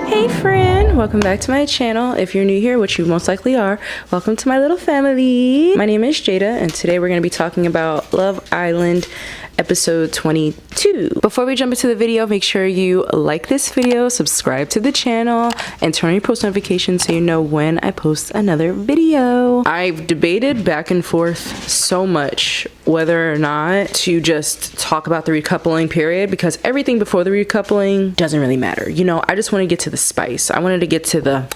Hey friend, welcome back to my channel. If you're new here, which you most likely are, welcome to my little family. My name is Jada and today we're going to be talking about Love Island episode 22. Before we jump into the video, make sure you like this video, subscribe to the channel, and turn on your post notifications so you know when I post another video. I've debated back and forth so much whether or not to just talk about the recoupling period, because everything before the recoupling doesn't really matter. You know, I just want to get to the spice. I wanted to get to the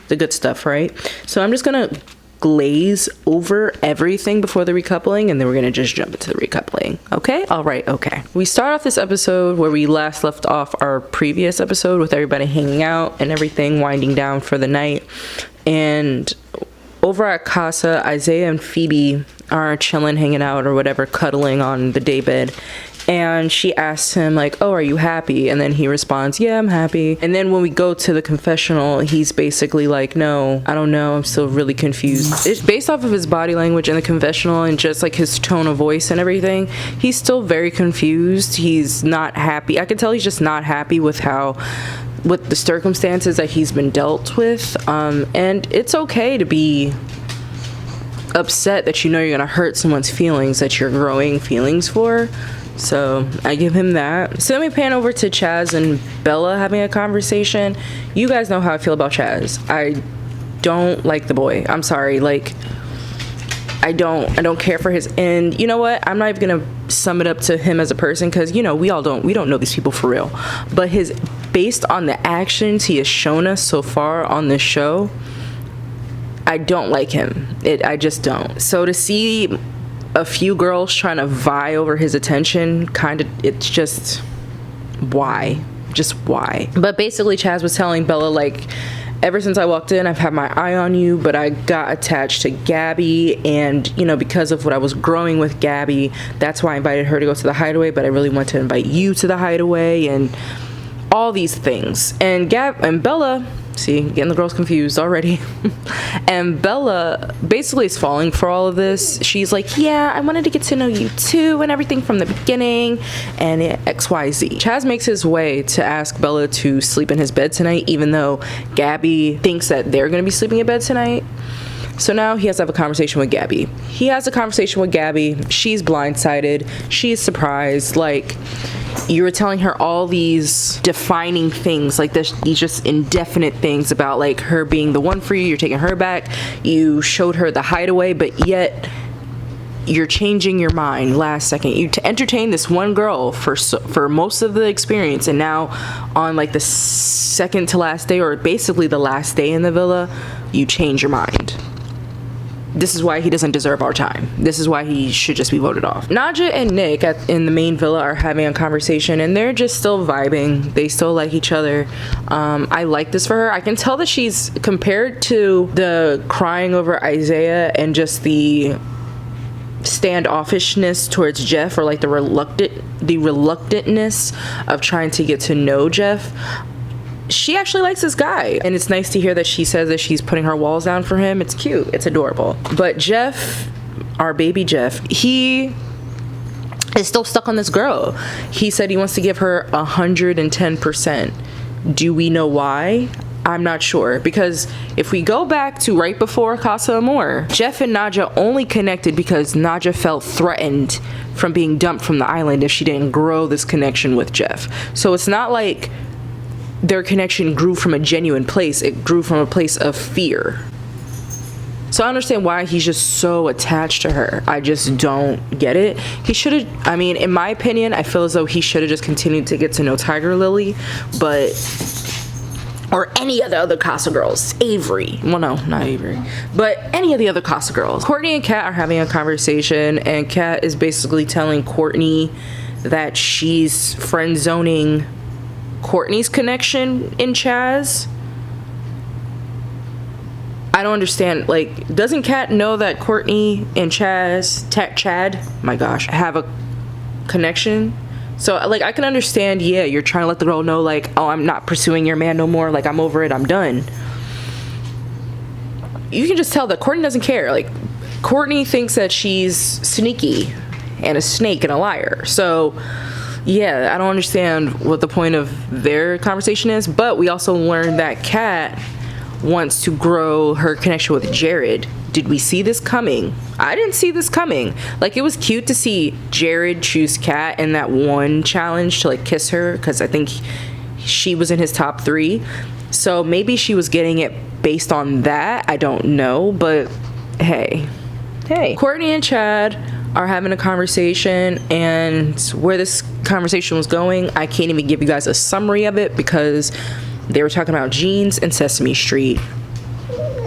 good stuff, right? So I'm just gonna glaze over everything before the recoupling, and then we're gonna just jump into the recoupling. Okay, all right, okay. We start off this episode where we last left off our previous episode, with everybody hanging out and everything winding down for the night. And over at Casa, Isiah and Phoebe are chilling, hanging out or whatever, cuddling on the daybed. And she asks him like, oh, are you happy? And then he responds, yeah, I'm happy. And then when we go to the confessional, he's basically like, no, I don't know, I'm still really confused. It's based off of his body language in the confessional and just like his tone of voice and everything. He's still very confused. He's not happy. I can tell he's just not happy with the circumstances that he's been dealt with. And it's okay to be upset that you know you're gonna hurt someone's feelings that you're growing feelings for. So I give him that. So then we pan over to Chaz and Bella having a conversation. You guys know how I feel about Chaz. I don't like the boy. I'm sorry. Like, I don't care for his end. You know what? I'm not even gonna sum it up to him as a person, because you know we don't know these people for real. But based on the actions he has shown us so far on this show, I don't like him. I just don't. So to see a few girls trying to vie over his attention, it's just why? But basically Chaz was telling Bella like, ever since I walked in, I've had my eye on you, but I got attached to Gabby, and you know, because of what I was growing with Gabby, that's why I invited her to go to the hideaway, but I really want to invite you to the hideaway, and all these things. And Bella, see, getting the girls confused already. And Bella basically is falling for all of this. She's like, yeah, I wanted to get to know you too and everything from the beginning and XYZ. Chaz makes his way to ask Bella to sleep in his bed tonight, even though Gabby thinks that they're gonna be sleeping in bed tonight. So now he has to have a conversation with Gabby. He has a conversation with Gabby. She's blindsided. She's surprised. Like, you were telling her all these defining things, like these just indefinite things about like her being the one for you. You're taking her back. You showed her the hideaway, but yet you're changing your mind last second. You entertain this one girl for most of the experience, and now on like the second to last day, or basically the last day in the villa, you change your mind. This is why he doesn't deserve our time. This is why he should just be voted off. Nadja and Nick in the main villa are having a conversation, and they're just still vibing. They still like each other. I like this for her. I can tell that she's, compared to the crying over Isiah and just the standoffishness towards Jeff, or like the reluctantness of trying to get to know Jeff, she actually likes this guy, and it's nice to hear that she says that she's putting her walls down for him. It's cute. It's adorable. But Jeff, our baby Jeff, he is still stuck on this girl. He said he wants to give her 110%. Do we know why? I'm not sure, because if we go back to right before Casa Amor, Jeff and Nadja only connected because Nadja felt threatened from being dumped from the island if she didn't grow this connection with Jeff. So it's not like their connection grew from a genuine place. It grew from a place of fear. So I understand why he's just so attached to her. I just don't get it. He should have, I mean, in my opinion, I feel as though he should have just continued to get to know Tiger Lily, or any of the other Casa girls. Avery. Well, no, not Avery. But any of the other Casa girls. Courtney and Kat are having a conversation, and Kat is basically telling Courtney that she's friend zoning Courtney's connection in Chaz. I don't understand. Like, doesn't Kat know that Courtney and Chad, my gosh, have a connection? So, like, I can understand, yeah, you're trying to let the girl know, like, oh, I'm not pursuing your man no more. Like, I'm over it. I'm done. You can just tell that Courtney doesn't care. Like, Courtney thinks that she's sneaky and a snake and a liar. So yeah, I don't understand what the point of their conversation is. But we also learned that Kat wants to grow her connection with Jared. Did we see this coming? I didn't see this coming. Like, it was cute to see Jared choose Kat in that one challenge to like kiss her, because I think she was in his top 3. So maybe she was getting it based on that. I don't know, but hey. Courtney and Chad are having a conversation, and where this conversation was going, I can't even give you guys a summary of it, because they were talking about jeans and Sesame Street,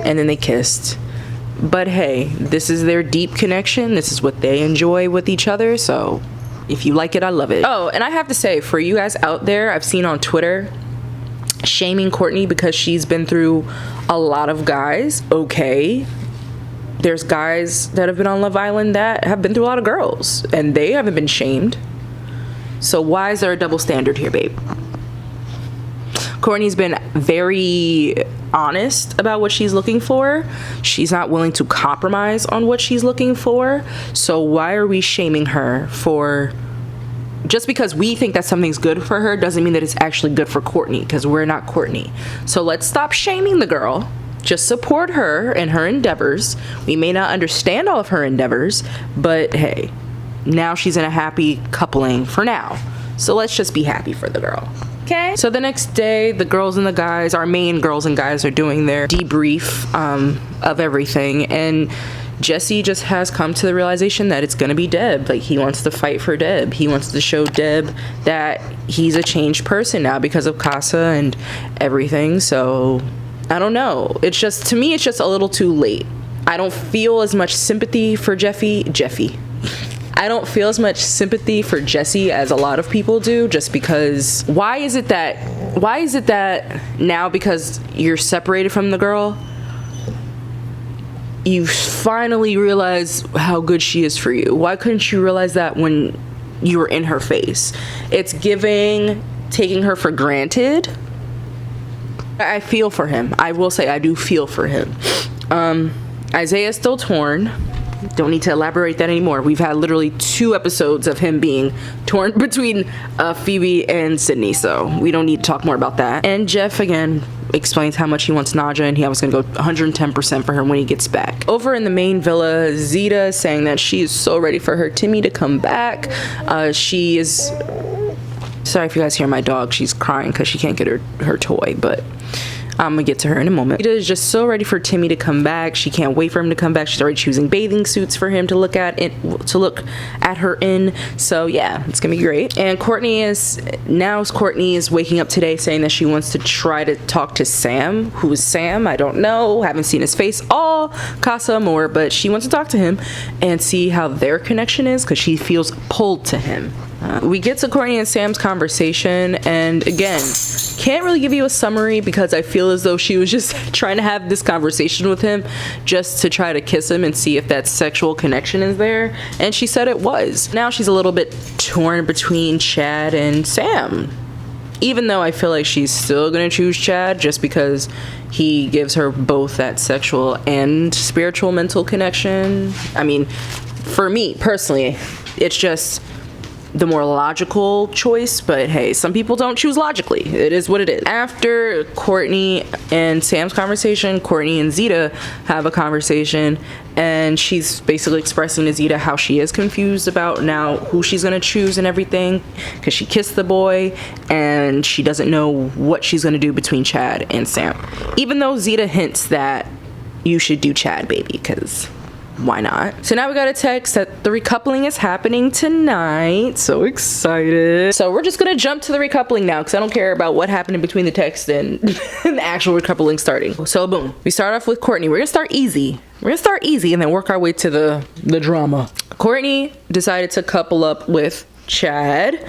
and then they kissed. But hey, this is their deep connection. This is what they enjoy with each other. So if you like it, I love it. Oh, and I have to say, for you guys out there, I've seen on Twitter shaming Courtney because she's been through a lot of guys. Okay, there's guys that have been on Love Island that have been through a lot of girls, and they haven't been shamed. So why is there a double standard here, babe? Courtney's been very honest about what she's looking for. She's not willing to compromise on what she's looking for. So why are we shaming her for... Just because we think that something's good for her doesn't mean that it's actually good for Courtney, because we're not Courtney. So let's stop shaming the girl. Just support her and her endeavors. We may not understand all of her endeavors, but hey, now she's in a happy coupling for now. So let's just be happy for the girl. Okay. So the next day, the girls and the guys, our main girls and guys, are doing their debrief of everything, and Jesse just has come to the realization that it's gonna be Deb. Like, he wants to fight for Deb. He wants to show Deb that he's a changed person now because of Casa and everything. So I don't know. It's just, to me, it's just a little too late. I don't feel as much sympathy for Jeffy. I don't feel as much sympathy for Jesse as a lot of people do, just because why is it that now, because you're separated from the girl, you finally realize how good she is for you? Why couldn't you realize that when you were in her face? It's taking her for granted. I feel for him. I will say I do feel for him. Isiah's still torn. Don't need to elaborate that anymore. We've had literally 2 episodes of him being torn between Phoebe and Sydney, so we don't need to talk more about that. And Jeff, again, explains how much he wants Nadja, and he was going to go 110% for her when he gets back. Over in the main villa, Zeta is saying that she is so ready for her Timmy to come back. She is... Sorry if you guys hear my dog. She's crying because she can't get her toy, but... I'm gonna get to her in a moment. Zeta is just so ready for Timmy to come back. She can't wait for him to come back. She's already choosing bathing suits for him to look at her in. So yeah, it's gonna be great. And Courtney is waking up today saying that she wants to try to talk to Sam. Who is Sam? I don't know. Haven't seen his face all Casa Amor, but she wants to talk to him and see how their connection is, because she feels pulled to him. We get to Courtney and Sam's conversation, and again, can't really give you a summary because I feel as though she was just trying to have this conversation with him just to try to kiss him and see if that sexual connection is there, and she said it was. Now she's a little bit torn between Chad and Sam, even though I feel like she's still gonna choose Chad just because he gives her both that sexual and spiritual mental connection. I mean, for me personally, it's just the more logical choice, but hey, some people don't choose logically. It is what it is. After Courtney and Sam's conversation, Courtney and Zeta have a conversation, and she's basically expressing to Zeta how she is confused about now who she's gonna choose and everything, because she kissed the boy and she doesn't know what she's gonna do between Chad and Sam, even though Zeta hints that you should do Chad, baby, because why not? So now we got a text that the recoupling is happening tonight. So excited. So we're just gonna jump to the recoupling now, because I don't care about what happened in between the text and the actual recoupling starting. So boom, we start off with Courtney. We're gonna start easy and then work our way to the drama. Courtney decided to couple up with Chad,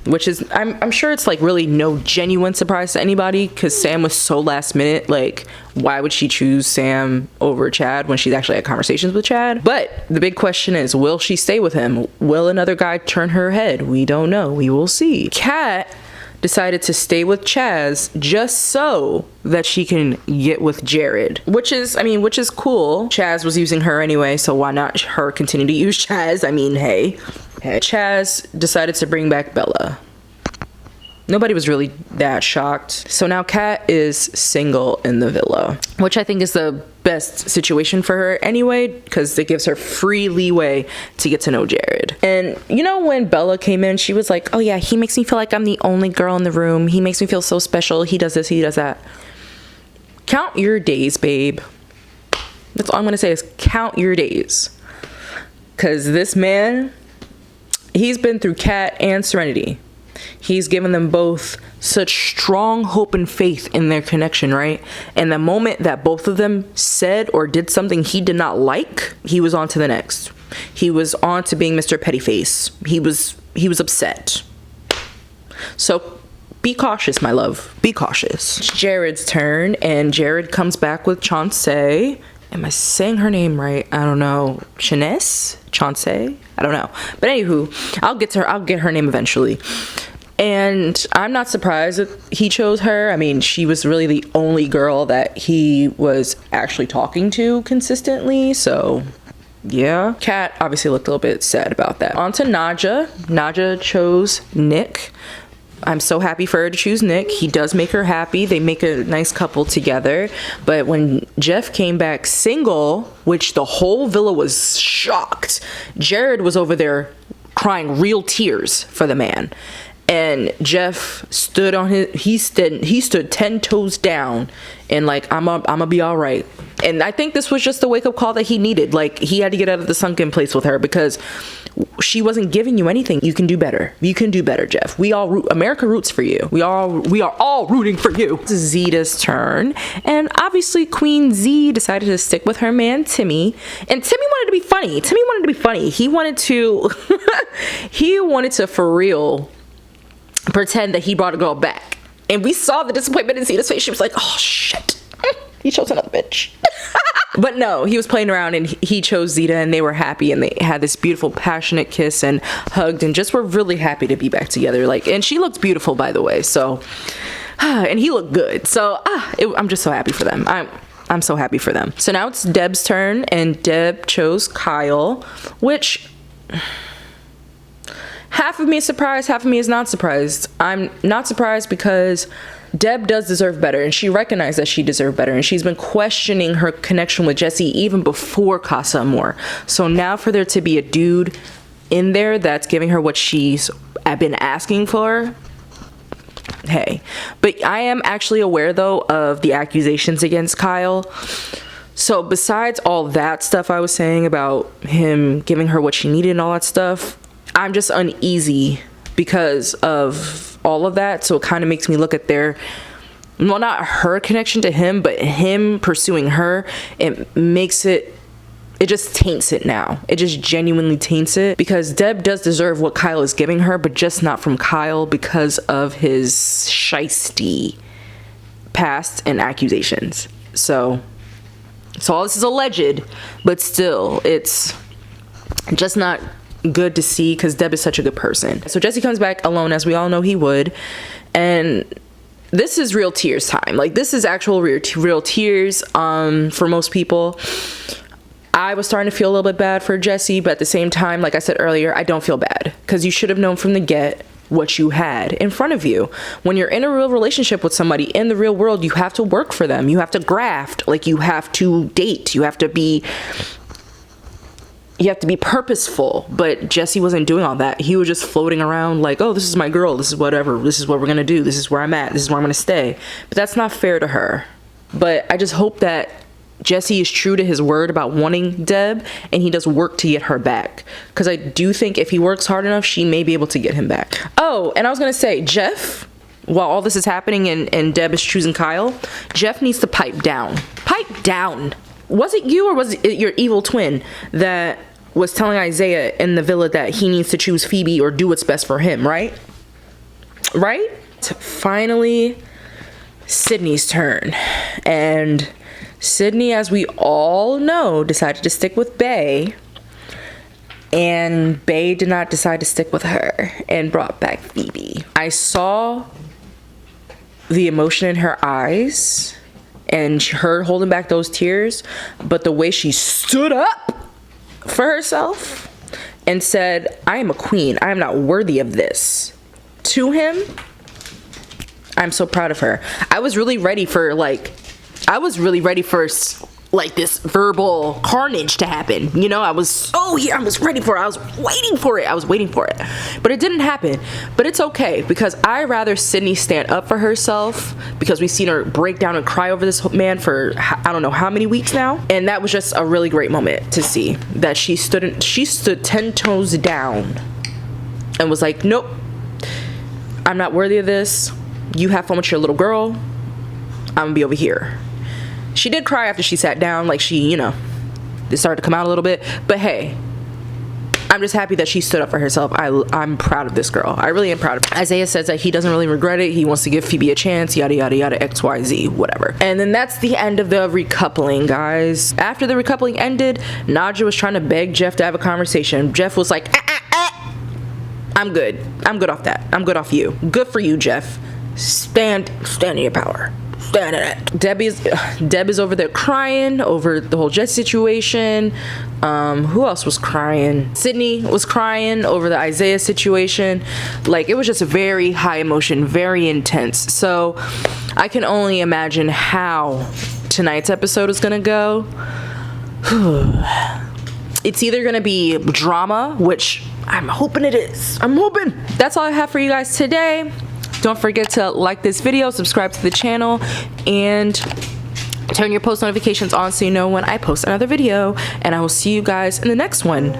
which is, I'm sure it's like really no genuine surprise to anybody, because Sam was so last minute. Like, why would she choose Sam over Chad when she's actually had conversations with Chad? But the big question is, will she stay with him? Will another guy turn her head? We don't know. We will see. Kat decided to stay with Chaz just so that she can get with Jared, which is cool. Chaz was using her anyway, so why not her continue to use Chaz? I mean, hey, Chaz decided to bring back Bella. Nobody was really that shocked. So now Kat is single in the villa, which I think is the best situation for her anyway, because it gives her free leeway to get to know Jared. And you know, when Bella came in, she was like, oh yeah, he makes me feel like I'm the only girl in the room. He makes me feel so special. He does this, he does that. Count your days, babe. That's all I'm gonna say is count your days. Because this man, he's been through Kat and Serenity. He's given them both such strong hope and faith in their connection, right? And the moment that both of them said or did something he did not like, he was on to the next. He was on to being Mr. Pettyface. He was upset. So be cautious, my love. Be cautious. It's Jared's turn, and Jared comes back with Chauncey. Am I saying her name right? I don't know. Chauncey? I don't know. But anywho, I'll get her name eventually. And I'm not surprised that he chose her. I mean, she was really the only girl that he was actually talking to consistently. So, yeah. Kat obviously looked a little bit sad about that. On to Nadja. Nadja chose Nick. I'm so happy for her to choose Nick. He does make her happy. They make a nice couple together. But when Jeff came back single, which the whole villa was shocked, Jared was over there crying real tears for the man. And Jeff stood on he stood 10 toes down and like, I'm gonna be all right. And I think this was just the wake-up call that he needed. Like, he had to get out of the sunken place with her because she wasn't giving you anything. You can do better. You can do better, Jeff. America roots for you. We are all rooting for you. It's Zeta's turn. And obviously Queen Z decided to stick with her man, Timmy. And Timmy wanted to be funny. He wanted to for real pretend that he brought a girl back. And we saw the disappointment in Zeta's face. She was like, oh shit, he chose another bitch. But no, he was playing around and he chose Zeta, and they were happy, and they had this beautiful passionate kiss and hugged and just were really happy to be back together. Like, and she looked beautiful, by the way. So and he looked good. So I'm just so happy for them. I'm so happy for them. So now it's Deb's turn, and Deb chose Kyle, which half of me is surprised, half of me is not surprised. I'm not surprised because Deb does deserve better, and she recognized that she deserved better, and she's been questioning her connection with Jesse even before Casa Amor. So now for there to be a dude in there that's giving her what she's been asking for, hey. But I am actually aware though of the accusations against Kyle. So besides all that stuff I was saying about him giving her what she needed and all that stuff, I'm just uneasy because of all of that. So it kind of makes me look at not her connection to him, but him pursuing her. It just taints it now. It just genuinely taints it, because Deb does deserve what Kyle is giving her, but just not from Kyle because of his shiesty past and accusations. So all this is alleged, but still, it's just not good to see because Deb is such a good person. So Jesse comes back alone, as we all know he would, and this is real tears time. Like, this is actual real tears for most people. I was starting to feel a little bit bad for Jesse, but at the same time, like I said earlier, I don't feel bad because you should have known from the get what you had in front of you. When you're in a real relationship with somebody in the real world, you have to work for them. You have to graft. Like, you have to date. You have to be purposeful. But Jesse wasn't doing all that. He was just floating around like, oh, this is my girl. This is whatever. This is what we're going to do. This is where I'm at. This is where I'm going to stay. But that's not fair to her. But I just hope that Jesse is true to his word about wanting Deb, and he does work to get her back. Because I do think if he works hard enough, she may be able to get him back. Oh, and I was going to say, Jeff, while all this is happening and Deb is choosing Kyle, Jeff needs to pipe down. Pipe down. Was it you or was it your evil twin that was telling Isiah in the villa that he needs to choose Phoebe or do what's best for him, right? Right? Finally, Sydney's turn. And Sydney, as we all know, decided to stick with Bae. And Bae did not decide to stick with her and brought back Phoebe. I saw the emotion in her eyes and her holding back those tears, but the way she stood up for herself and said, I am a queen. I am not worthy of this. To him, I'm so proud of her. I was really ready for this verbal carnage to happen. You know, I was ready for it. I was waiting for it. But it didn't happen. But it's okay, because I rather Sydney stand up for herself, because we've seen her break down and cry over this man for I don't know how many weeks now. And that was just a really great moment to see that she stood 10 toes down and was like, nope, I'm not worthy of this. You have fun with your little girl. I'm gonna be over here. She did cry after she sat down, like she, you know, it started to come out a little bit. But hey, I'm just happy that she stood up for herself. I'm proud of this girl. I really am proud of her. Isiah says that he doesn't really regret it. He wants to give Phoebe a chance, yada, yada, yada, XYZ, whatever. And then that's the end of the recoupling, guys. After the recoupling ended, Nadja was trying to beg Jeff to have a conversation. Jeff was like, I'm good. I'm good off that. I'm good off you. Good for you, Jeff. Stand in your power. Stand in it. Deb is over there crying over the whole Jet situation. Who else was crying? Sydney was crying over the Isiah situation. Like, it was just a very high emotion, very intense. So I can only imagine how tonight's episode is gonna go. It's either gonna be drama, which I'm hoping it is. I'm hoping. That's all I have for you guys today. Don't forget to like this video, subscribe to the channel, and turn your post notifications on so you know when I post another video. And I will see you guys in the next one.